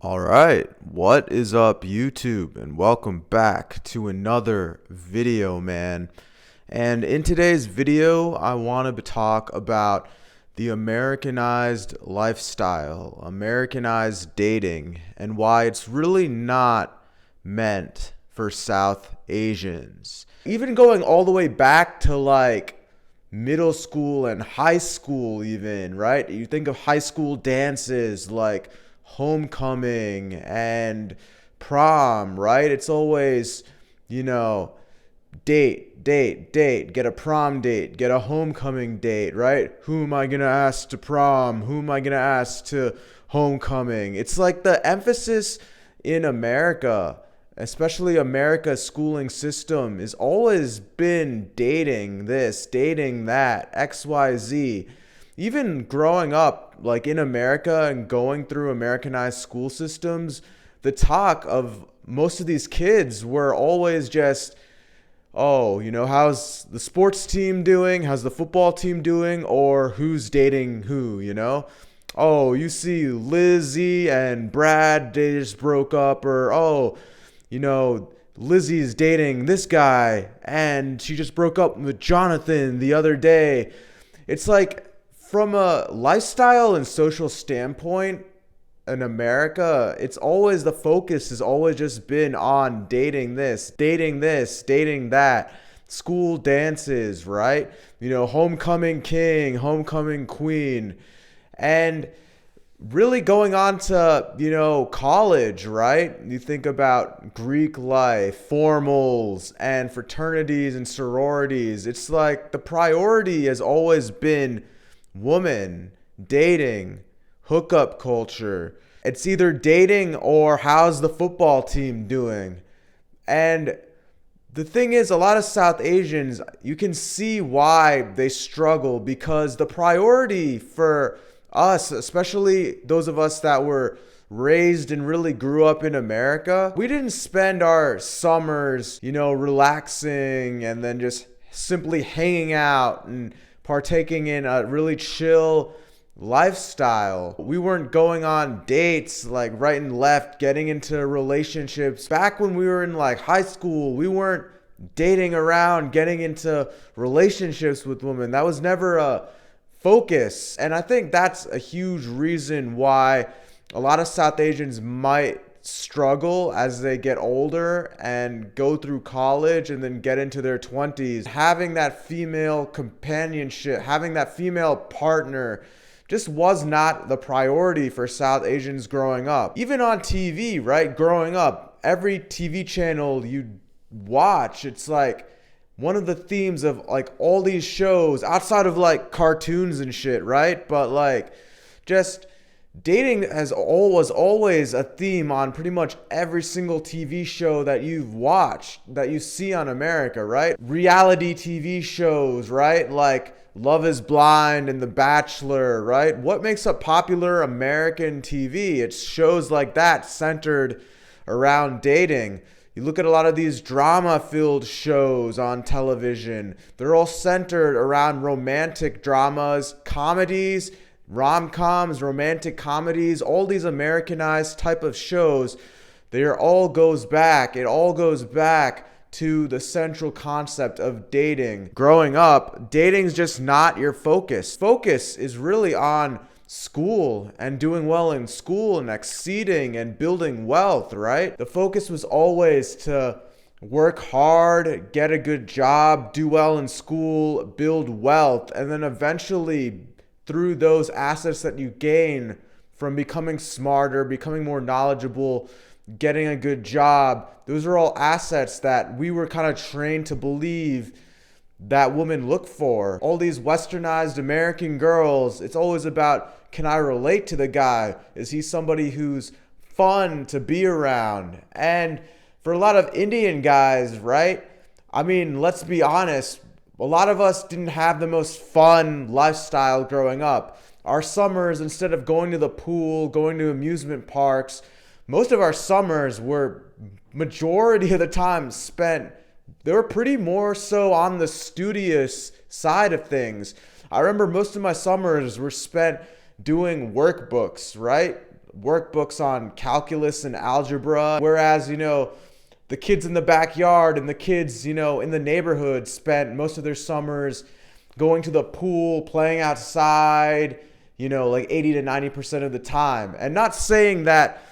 All right, what is up, YouTube? And welcome back to another video, man. And in today's video, I want to talk about the Americanized lifestyle, Americanized dating, and why it's really not meant for South Asians. Even going all the way back to like middle school and high school, even, right? You think of high school dances like homecoming and prom, right? It's always, you know, date, get a prom date, get a homecoming date, right? Who am I gonna ask to prom? Who am I gonna ask to homecoming? It's like the emphasis in America, especially America's schooling system, has always been dating this, dating that, XYZ. Even growing up, like in America and going through Americanized school systems, the talk of most of these kids were always just, oh, how's the sports team doing? How's the football team doing? Or who's dating who? Oh, you see Lizzie and Brad, they just broke up. Or, oh, Lizzie's dating this guy and she just broke up with Jonathan the other day. It's like, from a lifestyle and social standpoint, in America, it's always the focus has always just been on dating this, dating that, school dances, right? Homecoming king, homecoming queen, and really going on to, college, right? You think about Greek life, formals, and fraternities and sororities. It's like the priority has always been woman, dating, hookup culture. It's either dating or how's the football team doing. And the thing is, a lot of South Asians, you can see why they struggle, because the priority for us, especially those of us that were raised and really grew up in America, we didn't spend our summers, relaxing and then just simply hanging out and partaking in a really chill lifestyle. We weren't going on dates like right and left, getting into relationships. Back when we were in like high school, we weren't dating around, getting into relationships with women. That was never a focus. And I think that's a huge reason why a lot of South Asians might struggle as they get older and go through college and then get into their 20s. Having that female companionship, having that female partner just was not the priority for South Asians growing up. Even on TV, right? Growing up, every TV channel you watch, it's like one of the themes of like all these shows outside of like cartoons and shit, right? But like just dating was always a theme on pretty much every single TV show that you've watched, that you see on America, right? Reality TV shows, right? Like Love is Blind and The Bachelor, right? What makes up popular American TV? It's shows like that centered around dating. You look at a lot of these drama-filled shows on television. They're all centered around romantic dramas, comedies, rom-coms, romantic comedies, all these Americanized type of shows. It all goes back to the central concept of dating. Growing up, dating's just not your focus. Focus is really on school and doing well in school and exceeding and building wealth, right? The focus was always to work hard, get a good job, do well in school, build wealth, and then eventually through those assets that you gain from becoming smarter, becoming more knowledgeable, getting a good job, those are all assets that we were kind of trained to believe that women look for. All these westernized American girls, it's always about, can I relate to the guy? Is he somebody who's fun to be around? And for a lot of Indian guys, right? I mean, let's be honest, a lot of us didn't have the most fun lifestyle growing up. Our summers, instead of going to the pool, going to amusement parks, most of our summers were majority of the time spent, they were pretty more so on the studious side of things. I remember most of my summers were spent doing workbooks, right? workbooks on calculus and algebra, whereas, the kids in the backyard and the kids, in the neighborhood spent most of their summers going to the pool, playing outside, like 80 to 90% of the time. And not saying that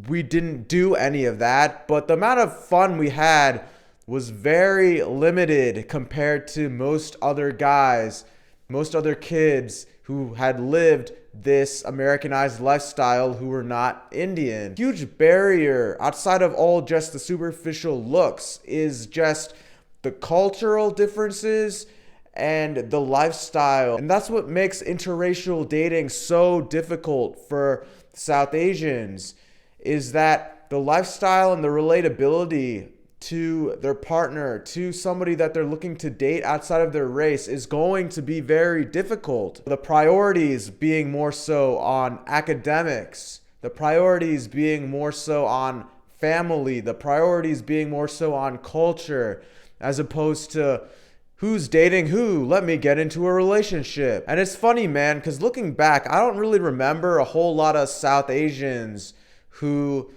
we didn't do any of that, but the amount of fun we had was very limited compared to most other guys, most other kids who had lived this Americanized lifestyle who were not Indian. Huge barrier outside of all just the superficial looks is just the cultural differences and the lifestyle. And that's what makes interracial dating so difficult for South Asians, is that the lifestyle and the relatability to their partner, to somebody that they're looking to date outside of their race, is going to be very difficult. The priorities being more so on academics, the priorities being more so on family, the priorities being more so on culture, as opposed to who's dating who, let me get into a relationship. And it's funny, man, because looking back, I don't really remember a whole lot of South Asians who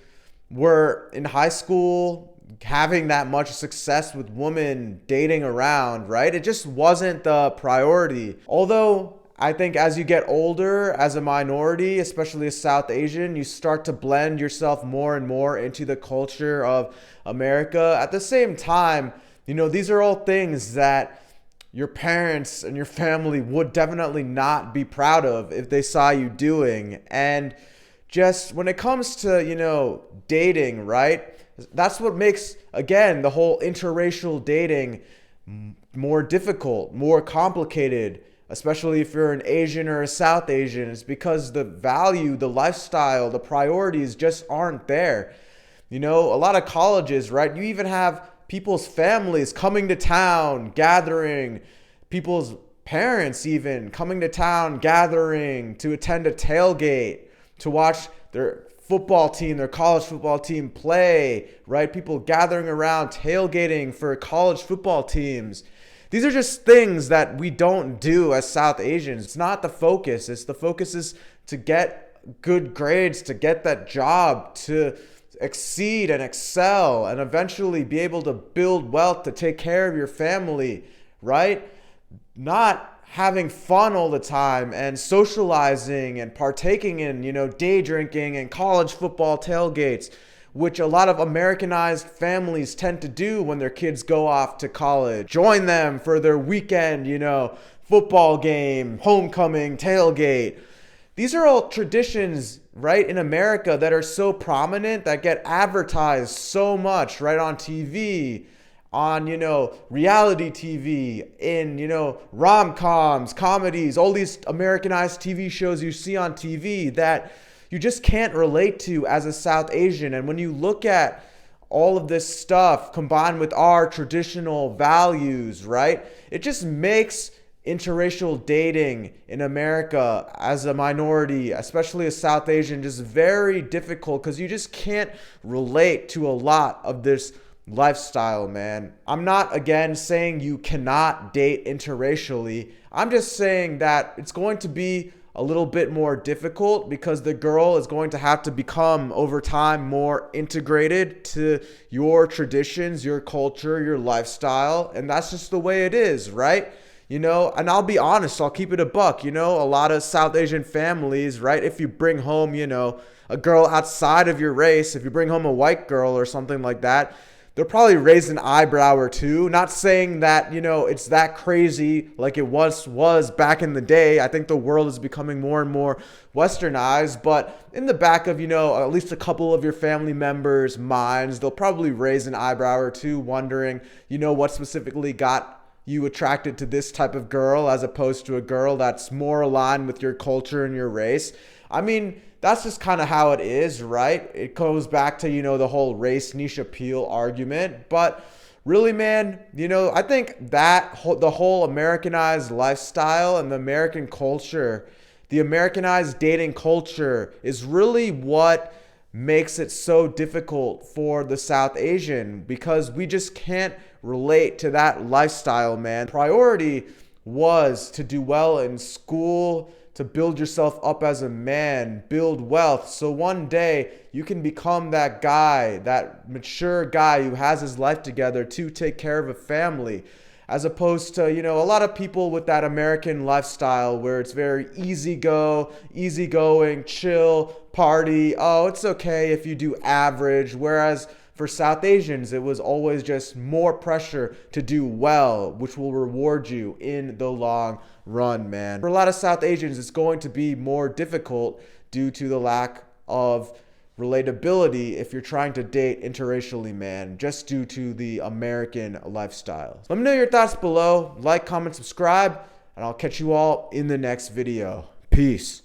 were in high school having that much success with women dating around, right? It just wasn't the priority. Although I think as you get older, as a minority, especially a South Asian, you start to blend yourself more and more into the culture of America. At the same time, these are all things that your parents and your family would definitely not be proud of if they saw you doing. And just when it comes to, dating, right? That's what makes, again, the whole interracial dating more difficult, more complicated, especially if you're an Asian or a South Asian. It's because the value, the lifestyle, the priorities just aren't there. A lot of colleges, right? You even have people's families coming to town, gathering, people's parents even coming to town, gathering to attend a tailgate, to watch their football team, their college football team play, right? People gathering around, tailgating for college football teams. These are just things that we don't do as South Asians. It's not the focus. The focus is to get good grades, to get that job, to exceed and excel, and eventually be able to build wealth to take care of your family, right? Not having fun all the time and socializing and partaking in, day drinking and college football tailgates, which a lot of Americanized families tend to do when their kids go off to college. Join them for their weekend, football game, homecoming, tailgate. These are all traditions, right, in America that are so prominent, that get advertised so much, right, on TV, on, reality TV, in, rom-coms, comedies, all these Americanized TV shows you see on TV that you just can't relate to as a South Asian. And when you look at all of this stuff combined with our traditional values, right, it just makes interracial dating in America as a minority, especially a South Asian, just very difficult, because you just can't relate to a lot of this lifestyle, man. I'm not, again, saying you cannot date interracially. I'm just saying that it's going to be a little bit more difficult, because the girl is going to have to become, over time, more integrated to your traditions, your culture, your lifestyle. And that's just the way it is, right? And I'll be honest, I'll keep it a buck. A lot of South Asian families, right? If you bring home, a girl outside of your race, if you bring home a white girl or something like that, they'll probably raise an eyebrow or two. Not saying that, it's that crazy like it was back in the day. I think the world is becoming more and more Westernized. But in the back of, at least a couple of your family members' minds, they'll probably raise an eyebrow or two, wondering, what specifically got you attracted to this type of girl as opposed to a girl that's more aligned with your culture and your race. I mean, that's just kind of how it is, right? It goes back to, the whole race niche appeal argument. But really, man, I think that the whole Americanized lifestyle and the American culture, the Americanized dating culture, is really what makes it so difficult for the South Asian, because we just can't relate to that lifestyle, man. Priority was to do well in school, to build yourself up as a man, build wealth, so one day you can become that guy, that mature guy who has his life together to take care of a family. As opposed to, a lot of people with that American lifestyle where it's very easygoing, chill, party. Oh, it's okay if you do average. Whereas for South Asians, it was always just more pressure to do well, which will reward you in the long run, man. For a lot of South Asians, it's going to be more difficult due to the lack of relatability if you're trying to date interracially, man, just due to the American lifestyle. Let me know your thoughts below. Like, comment, subscribe, and I'll catch you all in the next video. Peace.